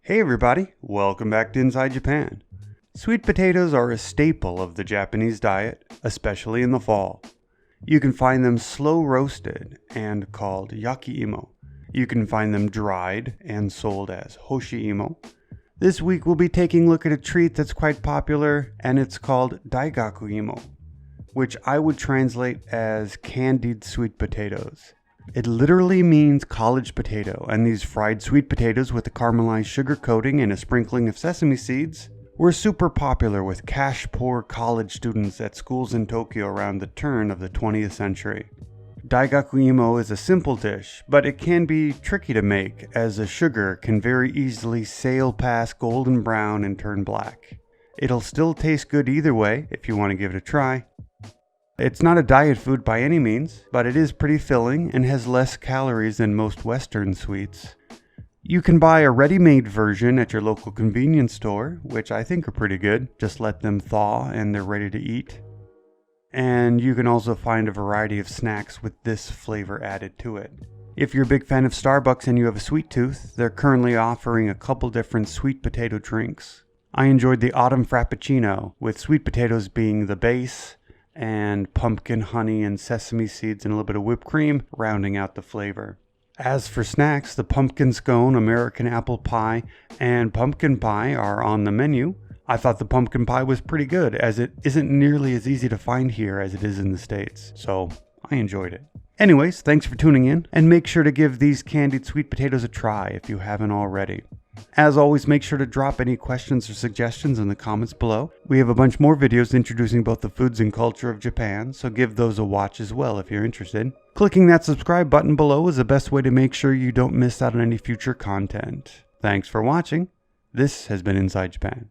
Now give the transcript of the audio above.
Hey everybody, welcome back to Inside Japan. Sweet potatoes are a staple of the Japanese diet, especially in the fall. You can find them slow roasted and called yakiimo. You can find them dried and sold as hoshiimo. This week we'll be taking a look at a treat that's quite popular, and it's called Daigaku, which I would translate as candied sweet potatoes. It literally means college potato, and these fried sweet potatoes with a caramelized sugar coating and a sprinkling of sesame seeds were super popular with cash-poor college students at schools in Tokyo around the turn of the 20th century. Daigaku is a simple dish, but it can be tricky to make, as the sugar can very easily sail past golden brown and turn black. It'll still taste good either way if you want to give it a try. It's not a diet food by any means, but it is pretty filling and has less calories than most Western sweets. You can buy a ready-made version at your local convenience store, which I think are pretty good. Just let them thaw and they're ready to eat. And you can also find a variety of snacks with this flavor added to it. If you're a big fan of Starbucks and you have a sweet tooth, they're currently offering a couple different sweet potato drinks. I enjoyed the Autumn Frappuccino, with sweet potatoes being the base, and pumpkin, honey, and sesame seeds and a little bit of whipped cream rounding out the flavor. As for snacks, the pumpkin scone, American apple pie, and pumpkin pie are on the menu. I thought the pumpkin pie was pretty good, as it isn't nearly as easy to find here as it is in the States, so I enjoyed it. Anyways, thanks for tuning in, and make sure to give these candied sweet potatoes a try if you haven't already. As always, make sure to drop any questions or suggestions in the comments below. We have a bunch more videos introducing both the foods and culture of Japan, so give those a watch as well if you're interested. Clicking that subscribe button below is the best way to make sure you don't miss out on any future content. Thanks for watching. This has been Inside Japan.